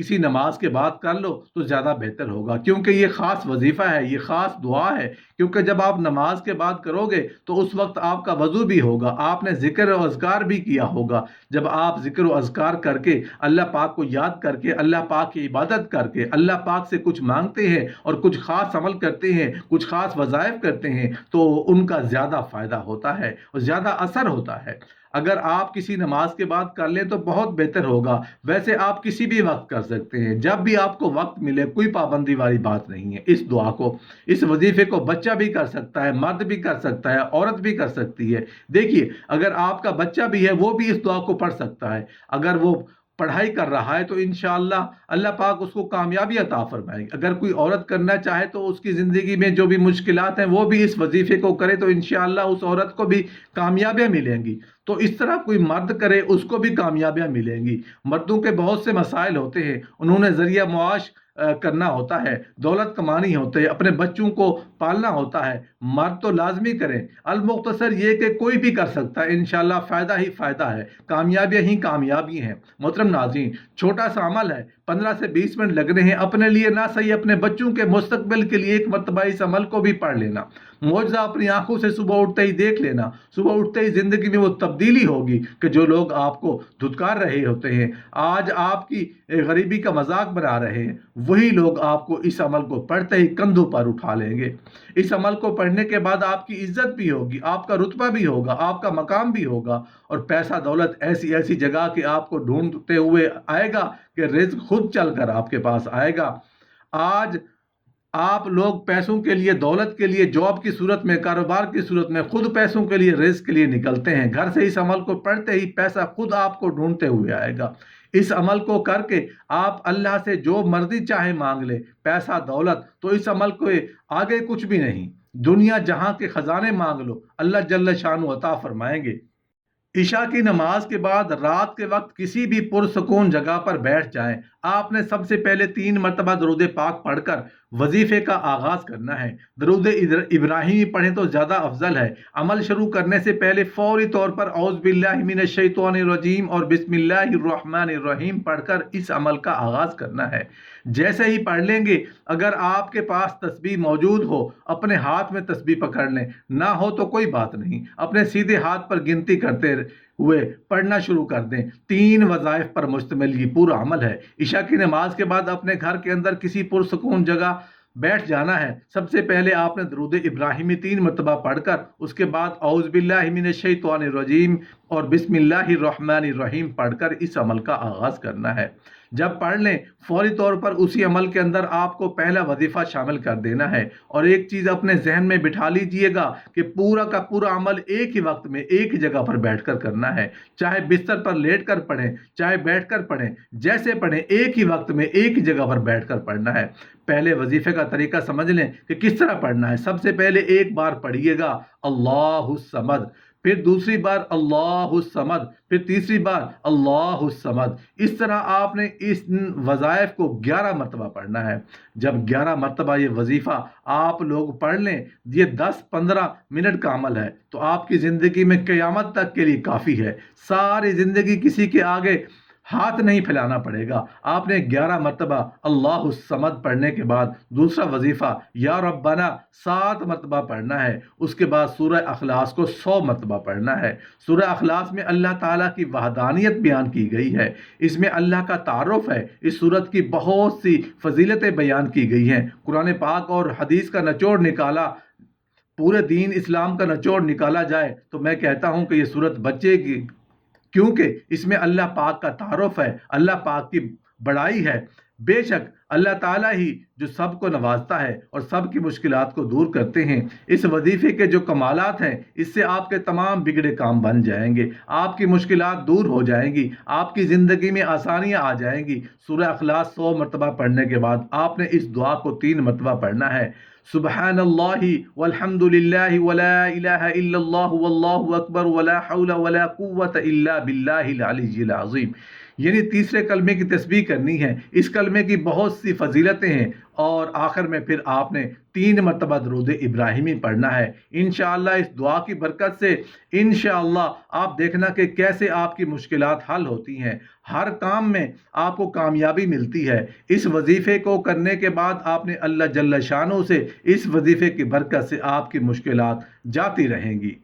کسی نماز کے بعد کر لو تو زیادہ بہتر ہوگا، کیونکہ یہ خاص وظیفہ ہے، یہ خاص دعا ہے، کیونکہ جب آپ نماز کے بعد کرو گے تو اس وقت آپ کا وضو بھی ہوگا، آپ نے ذکر و اذکار بھی کیا ہوگا۔ جب آپ ذکر و اذکار کر کے اللہ پاک کو یاد کر کے اللہ پاک کی عبادت کر کے اللہ پاک سے کچھ مانگتے ہیں اور کچھ خاص عمل کرتے ہیں، کچھ خاص وظائف کرتے ہیں، تو ان کا زیادہ فائدہ ہوتا ہے اور زیادہ اثر ہوتا ہے۔ اگر آپ کسی نماز کے بعد کر لیں تو بہت بہتر ہوگا، ویسے آپ کسی بھی وقت کر سکتے ہیں، جب بھی آپ کو وقت ملے، کوئی پابندی والی بات نہیں ہے۔ اس دعا کو، اس وظیفے کو بچہ بھی کر سکتا ہے، مرد بھی کر سکتا ہے، عورت بھی کر سکتی ہے۔ دیکھیے، اگر آپ کا بچہ بھی ہے وہ بھی اس دعا کو پڑھ سکتا ہے، اگر وہ پڑھائی کر رہا ہے تو انشاءاللہ اللہ پاک اس کو کامیابی عطا فرمائے گی۔ اگر کوئی عورت کرنا چاہے تو اس کی زندگی میں جو بھی مشکلات ہیں وہ بھی اس وظیفے کو کرے تو انشاءاللہ اس عورت کو بھی کامیابیاں ملیں گی۔ تو اس طرح کوئی مرد کرے اس کو بھی کامیابیاں ملیں گی۔ مردوں کے بہت سے مسائل ہوتے ہیں، انہوں نے ذریعہ معاش کرنا ہوتا ہے، دولت کمانی ہوتی ہے، اپنے بچوں کو پالنا ہوتا ہے، مرد تو لازمی کریں۔ المختصر یہ کہ کوئی بھی کر سکتا ہے، انشاءاللہ فائدہ ہی فائدہ ہے، کامیابیاں ہی کامیابی ہیں۔ محترم ناظرین، چھوٹا سا عمل ہے، 15 سے 20 منٹ لگنے ہیں، اپنے لیے نہ صحیح اپنے بچوں کے مستقبل کے لیے ایک مرتبہ اس عمل کو بھی پڑھ لینا۔ معجزہ اپنی آنکھوں سے صبح اٹھتے ہی دیکھ لینا، صبح اٹھتے ہی زندگی میں وہ تبدیلی ہوگی کہ جو لوگ آپ کو دھتکار رہے ہوتے ہیں، آج آپ کی غریبی کا مذاق بنا رہے ہیں، وہی لوگ آپ کو اس عمل کو پڑھتے ہی کندھوں پر اٹھا لیں گے۔ اس عمل کو پڑھنے کے بعد آپ کی عزت بھی ہوگی، آپ کا رتبہ بھی ہوگا، آپ کا مقام بھی ہوگا، اور پیسہ دولت ایسی ایسی جگہ کہ آپ کو ڈھونڈتے ہوئے آئے گا کہ رزق خود چل کر آپ کے پاس آئے گا۔ آج آپ لوگ پیسوں کے لیے، دولت کے لیے، جاب کی صورت میں، کاروبار کی صورت میں خود پیسوں کے لیے، رزق کے لیے نکلتے ہیں، گھر سے اس عمل کو پڑھتے ہی پیسہ خود آپ کو ڈھونڈتے ہوئے آئے گا۔ اس عمل کو کر کے آپ اللہ سے جو مرضی چاہے مانگ لے، پیسہ دولت، تو اس عمل کو آگے کچھ بھی نہیں، دنیا جہاں کے خزانے مانگ لو، اللہ جل شانہ عطا فرمائیں گے۔ عشاء کی نماز کے بعد رات کے وقت کسی بھی پرسکون جگہ پر بیٹھ جائیں، آپ نے سب سے پہلے 3 مرتبہ درود پاک پڑھ کر وظیفے کا آغاز کرنا ہے۔ درود ابراہیمی پڑھیں تو زیادہ افضل ہے۔ عمل شروع کرنے سے پہلے فوری طور پر اعوذ باللہ من الشیطان الرجیم اور بسم اللہ الرحمن الرحیم پڑھ کر اس عمل کا آغاز کرنا ہے۔ جیسے ہی پڑھ لیں گے، اگر آپ کے پاس تسبیح موجود ہو، اپنے ہاتھ میں تسبیح پکڑ لیں، نہ ہو تو کوئی بات نہیں، اپنے سیدھے ہاتھ پر گنتی کرتے ہوئے پڑھنا شروع کر دیں۔ 3 وظائف پر مشتمل یہ پورا عمل ہے۔ عشاء کی نماز کے بعد اپنے گھر کے اندر کسی پرسکون جگہ بیٹھ جانا ہے۔ سب سے پہلے آپ نے درود ابراہیمی 3 مرتبہ پڑھ کر اس کے بعد اعوذ باللہ من الشیطان الرجیم اور بسم اللہ الرحمن الرحیم پڑھ کر اس عمل کا آغاز کرنا ہے۔ جب پڑھ لیں، فوری طور پر اسی عمل کے اندر آپ کو پہلا وظیفہ شامل کر دینا ہے، اور ایک چیز اپنے ذہن میں بٹھا لیجئے گا کہ پورا کا پورا عمل ایک ہی وقت میں ایک ہی جگہ پر بیٹھ کر کرنا ہے، چاہے بستر پر لیٹ کر پڑھیں، چاہے بیٹھ کر پڑھیں، جیسے پڑھیں ایک ہی وقت میں ایک ہی جگہ پر بیٹھ کر پڑھنا ہے۔ پہلے وظیفے کا طریقہ سمجھ لیں کہ کس طرح پڑھنا ہے۔ سب سے پہلے ایک بار پڑھیے گا اللہ الصمد، پھر دوسری بار اللہ الصمد، پھر تیسری بار اللہ الصمد۔ اس طرح آپ نے اس وظائف کو 11 مرتبہ پڑھنا ہے۔ جب 11 مرتبہ یہ وظیفہ آپ لوگ پڑھ لیں، یہ 10-15 منٹ کا عمل ہے، تو آپ کی زندگی میں قیامت تک کے لیے کافی ہے۔ ساری زندگی کسی کے آگے ہاتھ نہیں پھیلانا پڑے گا۔ آپ نے 11 مرتبہ اللہ الصمد پڑھنے کے بعد دوسرا وظیفہ یا ربنا 7 مرتبہ پڑھنا ہے۔ اس کے بعد سورہ اخلاص کو 100 مرتبہ پڑھنا ہے۔ سورہ اخلاص میں اللہ تعالیٰ کی وحدانیت بیان کی گئی ہے، اس میں اللہ کا تعارف ہے، اس سورت کی بہت سی فضیلتیں بیان کی گئی ہیں۔ قرآن پاک اور حدیث کا نچوڑ نکالا، پورے دین اسلام کا نچوڑ نکالا جائے تو میں کہتا ہوں کہ یہ سورت بچے کی، کیونکہ اس میں اللہ پاک کا تعارف ہے، اللہ پاک کی بڑائی ہے۔ بے شک اللہ تعالیٰ ہی جو سب کو نوازتا ہے اور سب کی مشکلات کو دور کرتے ہیں۔ اس وظیفے کے جو کمالات ہیں، اس سے آپ کے تمام بگڑے کام بن جائیں گے، آپ کی مشکلات دور ہو جائیں گی، آپ کی زندگی میں آسانیاں آ جائیں گی۔ سورہ اخلاص 100 مرتبہ پڑھنے کے بعد آپ نے اس دعا کو 3 مرتبہ پڑھنا ہے۔ سبحان اللہ والحمد للہ ولا الہ الا اللہ واللہ اکبر ولا حول ولا قوة الا باللہ العلی العظیم۔ یعنی تیسرے کلمے کی تسبیح کرنی ہے۔ اس کلمے کی بہت سی فضیلتیں ہیں، اور آخر میں پھر آپ نے 3 مرتبہ درود ابراہیمی پڑھنا ہے۔ انشاءاللہ اس دعا کی برکت سے انشاءاللہ آپ دیکھنا کہ کیسے آپ کی مشکلات حل ہوتی ہیں، ہر کام میں آپ کو کامیابی ملتی ہے۔ اس وظیفے کو کرنے کے بعد آپ نے اللہ جل شانہ سے اس وظیفے کی برکت سے آپ کی مشکلات جاتی رہیں گی۔